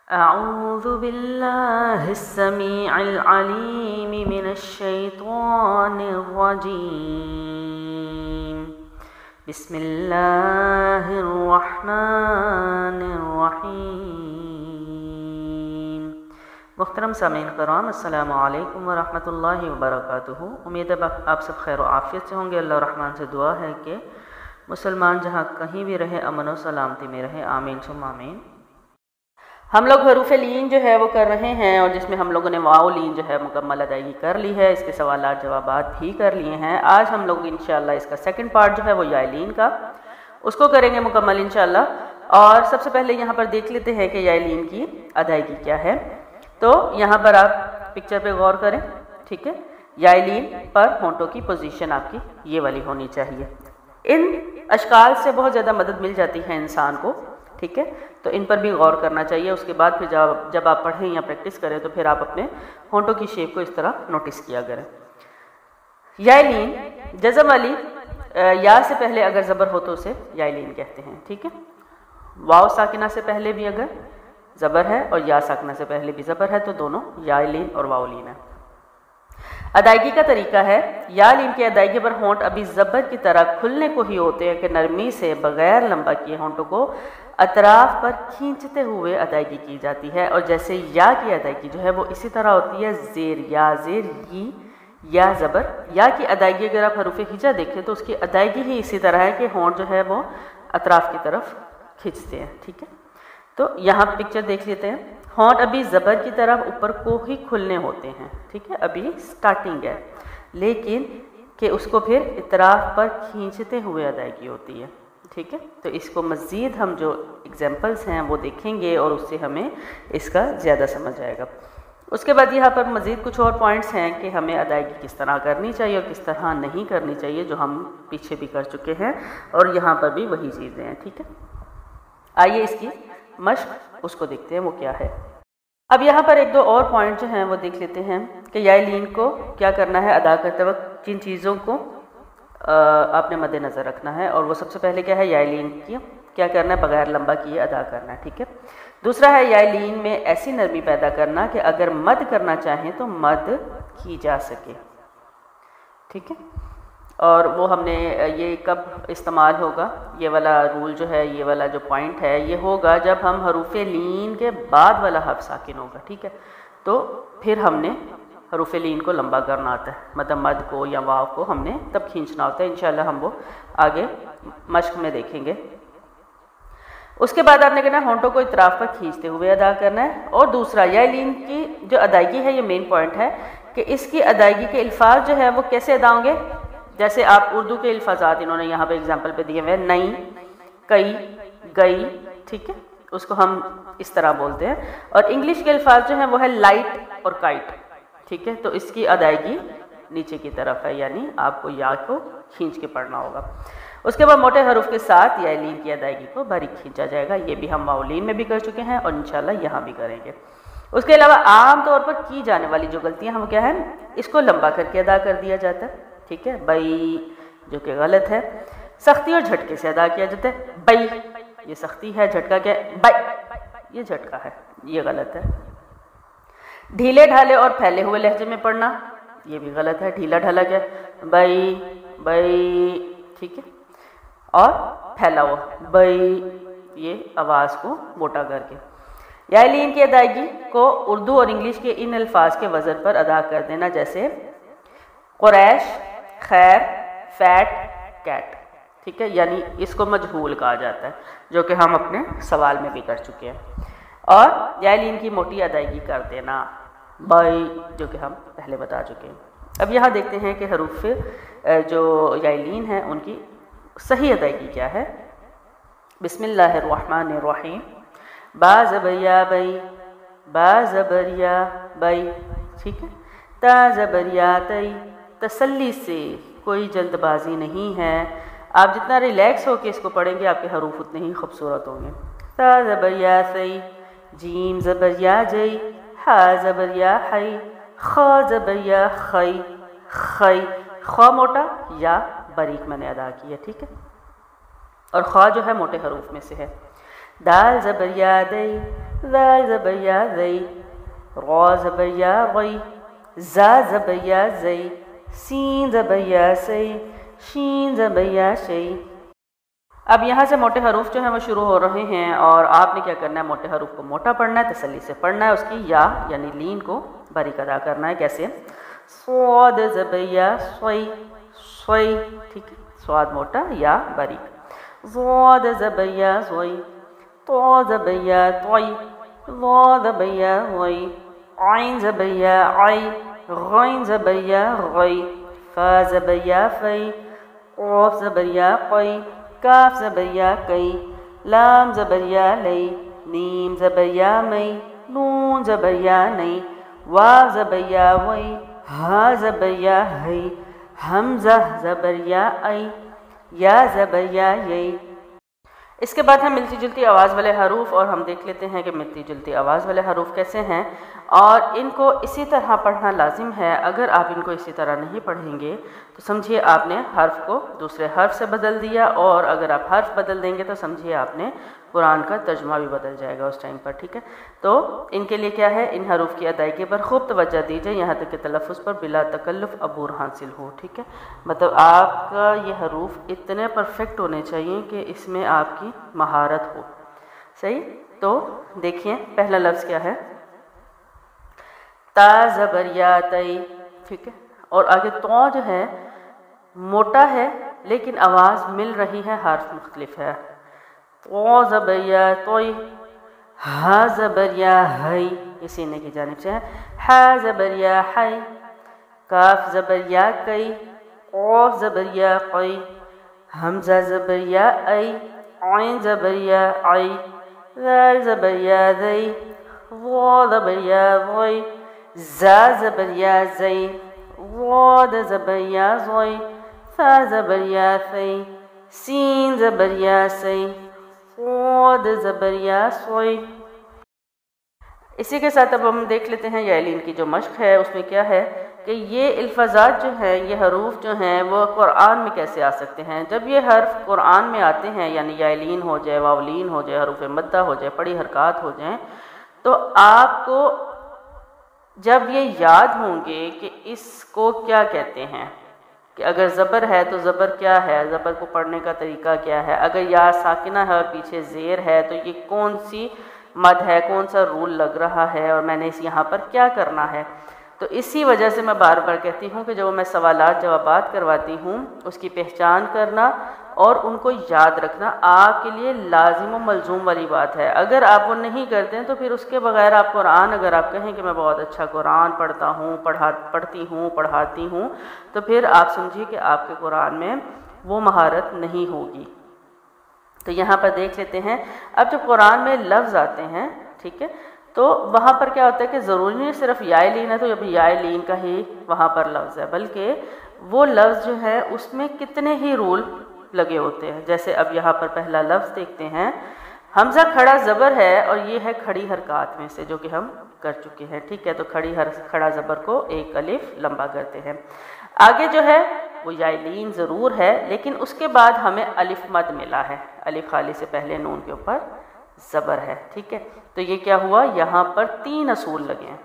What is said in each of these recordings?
أعوذ بالله السميع العليم من الشيطان الرجيم بسم الله الرحمن الرحيم۔ محترم سامعین کرام، السلام علیکم ورحمۃ اللہ وبرکاتہ۔ امید ہے آپ سب خیر و عافیت سے ہوں گے۔ اللہ الرحمن سے دعا ہے کہ مسلمان جہاں کہیں بھی رہے امن و سلامتی میں رہے، آمین ثم آمین۔ ہم لوگ حروف لین جو ہے وہ کر رہے ہیں، اور جس میں ہم لوگوں نے واو لین جو ہے مکمل ادائیگی کر لی ہے، اس کے سوالات جوابات بھی کر لیے ہیں۔ آج ہم لوگ انشاءاللہ اس کا سیکنڈ پارٹ جو ہے وہ یا لین کا، اس کو کریں گے مکمل انشاءاللہ۔ اور سب سے پہلے یہاں پر دیکھ لیتے ہیں کہ یا لین کی ادائیگی کیا ہے۔ تو یہاں پر آپ پکچر پہ غور کریں، ٹھیک ہے۔ یا لین پر ہونٹوں کی پوزیشن آپ کی یہ والی ہونی چاہیے۔ ان اشکال سے بہت زیادہ مدد مل جاتی ہے انسان کو، ٹھیک ہے، تو ان پر بھی غور کرنا چاہیے۔ اس کے بعد پھر جب آپ پڑھیں یا پریکٹس کریں تو پھر آپ اپنے ہونٹوں کی شیپ کو اس طرح نوٹس کیا کریں۔ یا لین جزم والی یا سے پہلے اگر زبر ہو تو اسے یا لین کہتے ہیں، ٹھیک ہے۔ واو ساکنہ سے پہلے بھی اگر زبر ہے اور یا ساکنہ سے پہلے بھی زبر ہے تو دونوں یا لین اور واو لین ہے۔ ادائیگی کا طریقہ ہے، یا لین کی ادائیگی پر ہونٹ ابھی زبر کی طرح کھلنے کو ہی ہوتے ہیں کہ نرمی سے بغیر لمبا کیے ہونٹوں کو اطراف پر کھینچتے ہوئے ادائیگی کی جاتی ہے، اور جیسے یا کی ادائیگی جو ہے وہ اسی طرح ہوتی ہے، زیر یا زیر ی یا زبر۔ یا کی ادائیگی اگر آپ حروف ہجا دیکھیں تو اس کی ادائیگی ہی اسی طرح ہے کہ ہونٹ جو ہے وہ اطراف کی طرف کھینچتے ہیں، ٹھیک ہے۔ تو یہاں پکچر دیکھ لیتے ہیں، ہونٹ ابھی زبر کی طرف اوپر کو ہی کھلنے ہوتے ہیں، ٹھیک ہے، ابھی سٹارٹنگ ہے، لیکن کہ اس کو پھر اطراف پر کھینچتے ہوئے ادائیگی ہوتی ہے، ٹھیک ہے۔ تو اس کو مزید ہم جو ایگزامپلس ہیں وہ دیکھیں گے اور اس سے ہمیں اس کا زیادہ سمجھ آئے گا۔ اس کے بعد یہاں پر مزید کچھ اور پوائنٹس ہیں کہ ہمیں ادائیگی کس طرح کرنی چاہیے اور کس طرح نہیں کرنی چاہیے، جو ہم پیچھے بھی کر چکے ہیں، اور یہاں پر بھی وہی چیزیں ہیں، ٹھیک ہے۔ آئیے اس کی مشق اس کو دیکھتے ہیں وہ کیا ہے۔ اب یہاں پر ایک دو اور پوائنٹ جو ہیں وہ دیکھ لیتے ہیں کہ یا لین کو کیا کرنا ہے ادا کرتے وقت، جن چیزوں کو آپ نے مد نظر رکھنا ہے، اور وہ سب سے پہلے کیا ہے، یا لین کی کیا کرنا ہے، بغیر لمبا کیے ادا کرنا ہے، ٹھیک ہے۔ دوسرا ہے یا لین میں ایسی نرمی پیدا کرنا کہ اگر مد کرنا چاہیں تو مد کی جا سکے، ٹھیک ہے۔ اور وہ ہم نے یہ کب استعمال ہوگا، یہ والا رول جو ہے، یہ والا جو پوائنٹ ہے، یہ ہوگا جب ہم حروف لین کے بعد والا حرف ساکن ہوگا، ٹھیک ہے۔ تو پھر ہم نے حروف لین کو لمبا کرنا ہوتا ہے، مطلب مد کو یا واو کو ہم نے تب کھینچنا ہوتا ہے۔ انشاءاللہ ہم وہ آگے مشق میں دیکھیں گے۔ اس کے بعد آپ نے کہنا ہے ہونٹوں کو اطراف پر کھینچتے ہوئے ادا کرنا ہے۔ اور دوسرا یا لین کی جو ادائیگی ہے، یہ مین پوائنٹ ہے کہ اس کی ادائیگی کے الفاظ جو ہے وہ کیسے ادا ہوں گے۔ جیسے آپ اردو کے الفاظات انہوں نے یہاں پہ اگزامپل پہ دیے ہوئے ہیں، نئی، کئی، گئی، ٹھیک ہے، اس کو ہم اس طرح بولتے ہیں۔ اور انگلش کے الفاظ جو ہیں وہ ہے لائٹ اور کائٹ، ٹھیک ہے۔ تو اس کی ادائیگی نیچے کی طرف ہے، یعنی آپ کو یا کو کھینچ کے پڑھنا ہوگا۔ اس کے بعد موٹے حروف کے ساتھ یا لین کی ادائیگی کو باریک کھینچا جائے گا، یہ بھی ہم واو لین میں بھی کر چکے ہیں اور انشاءاللہ یہاں بھی کریں گے۔ اس کے علاوہ عام طور پر کی جانے والی جو غلطیاں ہم کیا ہیں، اس کو لمبا کر کے ادا کر دیا جاتا ہے، ٹھیک ہے، بئی، جو کہ غلط ہے۔ سختی اور جھٹکے سے ادا کیا جاتا ہے، بئی، یہ سختی ہے، جھٹکا کیا ہے، بئی، یہ جھٹکا ہے، یہ غلط ہے۔ ڈھیلے ڈھالے اور پھیلے ہوئے لہجے میں پڑھنا، یہ بھی غلط ہے، ڈھیلا ڈھالا کیا ہے، بئی، بئی، ٹھیک ہے، اور پھیلا ہوا، بئی، یہ آواز کو موٹا کر کے۔ یا لین کی ادائیگی کو اردو اور انگلش کے ان الفاظ کے وزن پر ادا کر دینا، جیسے قریش، خیر، فیٹ، کیٹ، ٹھیک ہے، یعنی اس کو مجہول کہا جاتا ہے، جو کہ ہم اپنے سوال میں بھی کر چکے ہیں۔ اور یا لین کی موٹی ادائیگی کر دینا، بائی، جو کہ ہم پہلے بتا چکے ہیں۔ اب یہاں دیکھتے ہیں کہ حروف جو یا لین ہیں ان کی صحیح ادائیگی کیا ہے۔ بسم اللہ الرحمن الرحیم۔ با زبر یا بئی، با زبر یا بئی، ٹھیک ہے۔ تا زبر یا تئی، تسلی سے، کوئی جلد بازی نہیں ہے۔ آپ جتنا ریلیکس ہو کے اس کو پڑھیں گے آپ کے حروف اتنے ہی خوبصورت ہوں گے۔ تا زبر یا سی، جیم زبر یا جئی، ہا زبر یا حی، خا زبر یا خی، خی، خا موٹا یا باریک میں نے ادا کی ہے، ٹھیک ہے، اور خا جو ہے موٹے حروف میں سے ہے۔ دال زبر یا دئی، ذال زبر یا ذی، را زبر یا غی، زا زبر یا زی، سین زبر یا سی، شین زبر یا شی۔ اب یہاں سے موٹے حروف جو ہیں وہ شروع ہو رہے ہیں اور آپ نے کیا کرنا ہے، موٹے حروف کو موٹا پڑھنا ہے، تسلی سے پڑھنا ہے، اس کی یا یعنی لین کو باریک ادا کرنا ہے۔ کیسے؟ صاد زبر یا صوی، صوی، ٹھیک ہے، صاد موٹا یا باریک، ضاد زبر یا ضوی، طا زبر یا طوی، ظا زبر یا غی، عین زبر یا عی، غین زبر یا غی، فا زبر یا فی، قاف زبر یا قی، کاف زبر یا کئی، لام زبر یا لی، نیم زبر یا می، نون زبر یا نئی، واو زبر یا وی، ہا زبر یا ہی، حمزہ زبر یا ای، یا زبر یا یئی۔ اس کے بعد ہم ملتی جلتی آواز والے حروف اور ہم دیکھ لیتے ہیں کہ ملتی جلتی آواز والے حروف کیسے ہیں، اور ان کو اسی طرح پڑھنا لازم ہے۔ اگر آپ ان کو اسی طرح نہیں پڑھیں گے تو سمجھیے آپ نے حرف کو دوسرے حرف سے بدل دیا، اور اگر آپ حرف بدل دیں گے تو سمجھیے آپ نے قرآن کا ترجمہ بھی بدل جائے گا اس ٹائم پر، ٹھیک ہے۔ تو ان کے لیے کیا ہے، ان حروف کی ادائیگی پر خوب توجہ دیجیے یہاں تک کہ تلفظ پر بلا تکلف عبور حاصل ہو، ٹھیک ہے۔ مطلب آپ کا یہ حروف اتنے پرفیکٹ ہونے چاہیے کہ اس میں آپ کی مہارت ہو، صحیح۔ تو دیکھیے پہلا لفظ کیا ہے، تا زبر یا تئی، ٹھیک ہے، اور آگے تو جو ہے موٹا ہے لیکن آواز مل رہی ہے، حرف مختلف ہے، تو زبر یا توئی، ہا زبر یا ہی، یہ سینے کی جانب سے ہے، ہا زبر یا ہی، کاف زبر یا کئی، قاف زبر یا قی، حمزہ زبر یا ای، عین زبر یا عی، ذال زبر یا ذی، ظا زبر یا ضی، زا زبر یا زی، ضاد زبر یا ضی، ثا زبر یا ثی، سین زبر یا سی، صاد زبر یا صوی۔ اسی کے ساتھ اب ہم دیکھ لیتے ہیں یائلین کی جو مشق ہے، اس میں کیا ہے کہ یہ الفاظات جو ہیں، یہ حروف جو ہیں وہ قرآن میں کیسے آ سکتے ہیں۔ جب یہ حرف قرآن میں آتے ہیں، یعنی یائلین ہو جائے، واولین ہو جائے، حروف مدہ ہو جائے، پڑی حرکات ہو جائیں، تو آپ کو جب یہ یاد ہوں گے کہ اس کو کیا کہتے ہیں، کہ اگر زبر ہے تو زبر کیا ہے، زبر کو پڑھنے کا طریقہ کیا ہے، اگر یا ساکنہ ہے اور پیچھے زیر ہے تو یہ کون سی مد ہے، کون سا رول لگ رہا ہے، اور میں نے اس یہاں پر کیا کرنا ہے۔ تو اسی وجہ سے میں بار بار کہتی ہوں کہ جب میں سوالات جوابات کرواتی ہوں، اس کی پہچان کرنا اور ان کو یاد رکھنا آپ کے لیے لازم و ملزوم والی بات ہے۔ اگر آپ وہ نہیں کرتے ہیں تو پھر اس کے بغیر آپ قرآن، اگر آپ کہیں کہ میں بہت اچھا قرآن پڑھتا ہوں، پڑھاتی ہوں، تو پھر آپ سمجھیے کہ آپ کے قرآن میں وہ مہارت نہیں ہوگی۔ تو یہاں پر دیکھ لیتے ہیں، اب جب قرآن میں لفظ آتے ہیں، ٹھیک ہے، تو وہاں پر کیا ہوتا ہے کہ ضروری نہیں صرف یائے لین ہے تو ابھی یائے لین کا ہی وہاں پر لفظ ہے، بلکہ وہ لفظ جو ہے اس میں کتنے ہی رول لگے ہوتے ہیں۔ جیسے اب یہاں پر پہلا لفظ دیکھتے ہیں، حمزہ کھڑا زبر ہے اور یہ ہے کھڑی حرکات میں سے جو کہ ہم کر چکے ہیں، ٹھیک ہے۔ تو کھڑا زبر کو ایک الف لمبا کرتے ہیں۔ آگے جو ہے وہ یائے لین ضرور ہے لیکن اس کے بعد ہمیں الف مد ملا ہے، الف خالی سے پہلے نون کے اوپر زبر ہے، ٹھیک ہے۔ تو یہ کیا ہوا، یہاں پر 3 اصول لگے ہیں۔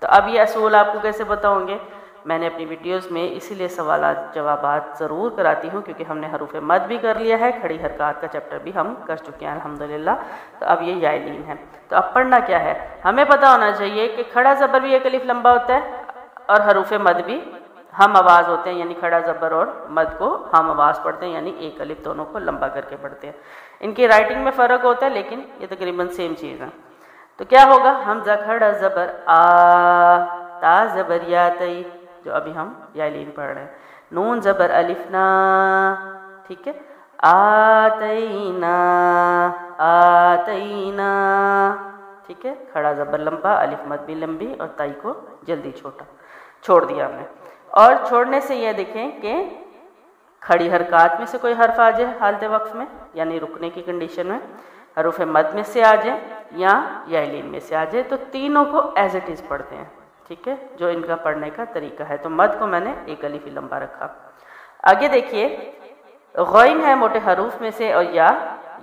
تو اب یہ اصول آپ کو کیسے بتاؤں گے، میں نے اپنی ویڈیوز میں اسی لیے سوالات جوابات ضرور کراتی ہوں کیونکہ ہم نے حروف مد بھی کر لیا ہے، کھڑی حرکات کا چیپٹر بھی ہم کر چکے ہیں الحمدللہ۔ تو اب یہ یائے لین ہے، تو اب پڑھنا کیا ہے، ہمیں پتہ ہونا چاہیے کہ کھڑا زبر بھی ایک الف لمبا ہوتا ہے اور حروف مد بھی ہم آواز ہوتے ہیں، یعنی کھڑا زبر اور مد کو ہم آواز پڑھتے ہیں، یعنی ایک الف دونوں کو لمبا کر کے پڑھتے ہیں۔ ان کی رائٹنگ میں فرق ہوتا ہے لیکن یہ تقریباً سیم چیز ہے۔ تو کیا ہوگا، حمزہ کھڑا زبر آ، تا زبر یا تئی جو ابھی ہم یائے لین پڑھ رہے ہیں، نون زبر الف نا، ٹھیک ہے، آتینا، آتینا، ٹھیک ہے، کھڑا زبر لمبا، الف مد بھی لمبی اور تائی کو جلدی چھوڑ دیا ہم نے۔ اور چھوڑنے سے یہ دیکھیں کہ کھڑی حرکات میں سے کوئی حرف آ جائے حالت وقف میں، یعنی رکنے کی کنڈیشن میں، حروف مد میں سے آ جائے یا یائے لین میں سے آ جائے، تو تینوں کو ایز اٹ از پڑھتے ہیں، ٹھیک ہے، جو ان کا پڑھنے کا طریقہ ہے۔ تو مد کو میں نے ایک الف ہی لمبا رکھا۔ آگے دیکھیے، غین ہے موٹے حروف میں سے اور یا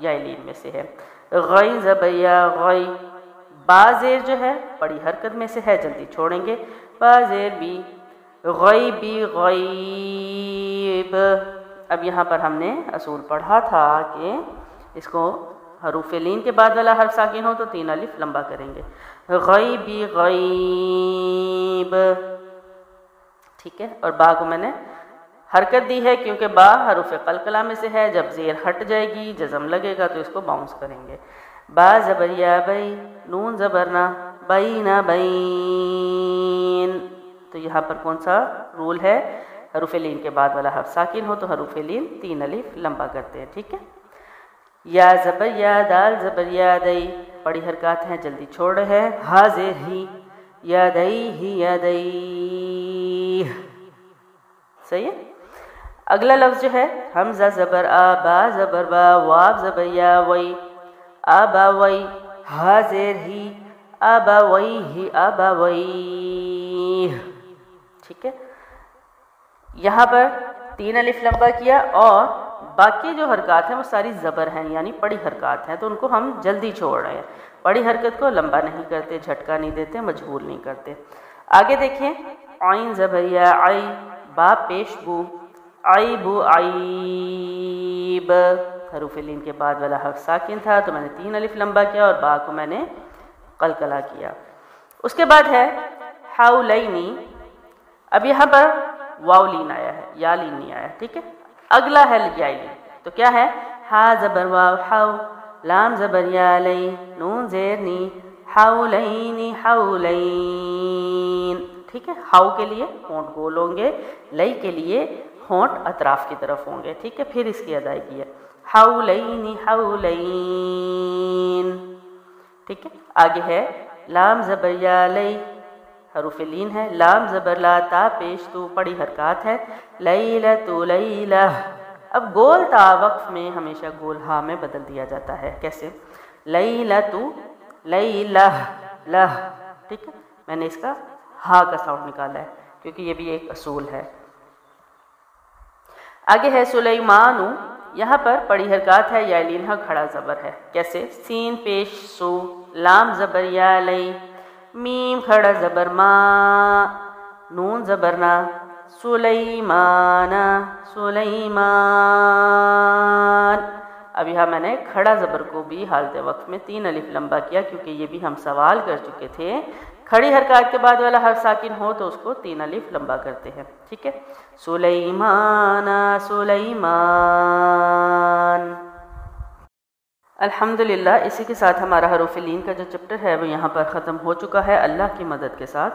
یائے لین میں سے ہے۔ غین زبر یا غی، با زیر جو ہے بڑی حرکت میں سے ہے، جلدی چھوڑیں گے. با زیر بی، غیبی غیب. اب یہاں پر ہم نے اصول پڑھا تھا کہ اس کو حروف لین کے بعد والا حرف ساکن ہو تو 3 الف لمبا کریں گے. غیبی غیب، ٹھیک ہے. اور با کو میں نے حرکت دی ہے کیونکہ با حروف قلقلہ میں سے ہے، جب زیر ہٹ جائے گی جزم لگے گا تو اس کو باؤنس کریں گے. با زبر یا بئی، نون زبرنا، بینا بین. تو یہاں پر کون سا رول ہے؟ حروف لین کے بعد والا حرف ساکن ہو تو حروف لین 3 الف لمبا کرتے ہیں، ٹھیک ہے. یا زبر یا، دال زبر یا دئی، بڑی حرکات ہیں، جلدی چھوڑ رہے ہیں. ہا زیر ہی، یا دئی ہی یا دئی. صحیح ہے. اگلا لفظ جو ہے حمزہ زبر آ، با زبر با، واو زبر یا وئی، آبا وئی. ہا زیر ہی، آبا وئی ہی، آبا وئی. ٹھیک ہے. یہاں پر 3 الف لمبا کیا اور باقی جو حرکات ہیں وہ ساری زبر ہیں، یعنی بڑی حرکات ہیں، تو ان کو ہم جلدی چھوڑ رہے ہیں. بڑی حرکت کو لمبا نہیں کرتے، جھٹکا نہیں دیتے، مجبور نہیں کرتے. آگے دیکھیں. عین زبر یا عئی، با پیش بو، عیبو عیب. حروف لین کے بعد والا حرف ساکن تھا تو میں نے 3 الف لمبا کیا اور با کو میں نے قلقلہ کیا. اس کے بعد ہے حولینی. اب یہاں پر واو لین آیا ہے، یا لین نہیں آیا، ٹھیک ہے. اگلا ہے یا لین، تو کیا ہے؟ ہا زبر واو حو، لام زبر یا لئی، نون زیر نی، حولینی حولین. ٹھیک ہے. ہاؤ کے لیے ہونٹ گول ہوں گے، لئی کے لیے ہونٹ اطراف کی طرف ہوں گے، ٹھیک ہے. پھر اس کی ادائیگی ہے حولینی حولین. ٹھیک ہے. آگے ہے لام زبر یا لئی، حروف لین ہے. لام زبر لا، تا پیش تو، بڑی حرکات ہے. لیلۃ لیلہ. اب گول تا وقف میں ہمیشہ گول ہا میں بدل دیا جاتا ہے. کیسے؟ لیلۃ لیلہ لہ. ٹھیک ہے. میں نے اس کا ہا کا ساؤنڈ نکالا ہے کیونکہ یہ بھی ایک اصول ہے. آگے ہے سلیمانو. یہاں پر بڑی حرکات ہے، یا لین ہا کھڑا زبر ہے. کیسے؟ سین پیش سو، لام زبر یا لئی، میم کھڑا زبر ما، نون زبرنا، سلیمان سلیمان. اب یہاں میں نے کھڑا زبر کو بھی حالت وقت میں 3 الف لمبا کیا کیونکہ یہ بھی ہم سوال کر چکے تھے. کھڑی حرکات کے بعد والا حرف ساکن ہو تو اس کو 3 الف لمبا کرتے ہیں. ٹھیک ہے. سلیمان سلیمان. الحمدللہ. اسی کے ساتھ ہمارا حروف لین کا جو چپٹر ہے وہ یہاں پر ختم ہو چکا ہے اللہ کی مدد کے ساتھ.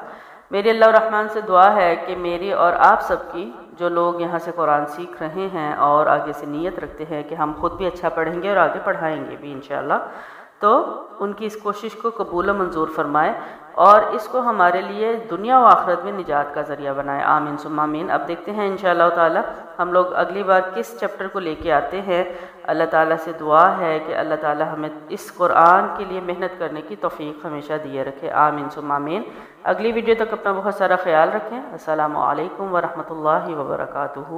میری اللہ الرحمن سے دعا ہے کہ میری اور آپ سب کی، جو لوگ یہاں سے قرآن سیکھ رہے ہیں اور آگے سے نیت رکھتے ہیں کہ ہم خود بھی اچھا پڑھیں گے اور آگے پڑھائیں گے بھی انشاءاللہ، تو ان کی اس کوشش کو قبول و منظور فرمائے اور اس کو ہمارے لیے دنیا و آخرت میں نجات کا ذریعہ بنائے. آمین ثم آمین. اب دیکھتے ہیں انشاءاللہ تعالی ہم لوگ اگلی بار کس چیپٹر کو لے کے آتے ہیں. اللہ تعالیٰ سے دعا ہے کہ اللہ تعالیٰ ہمیں اس قرآن کے لیے محنت کرنے کی توفیق ہمیشہ دیے رکھے. آمین ثم آمین. اگلی ویڈیو تک اپنا بہت سارا خیال رکھیں. السلام علیکم ورحمۃ اللہ وبرکاتہ.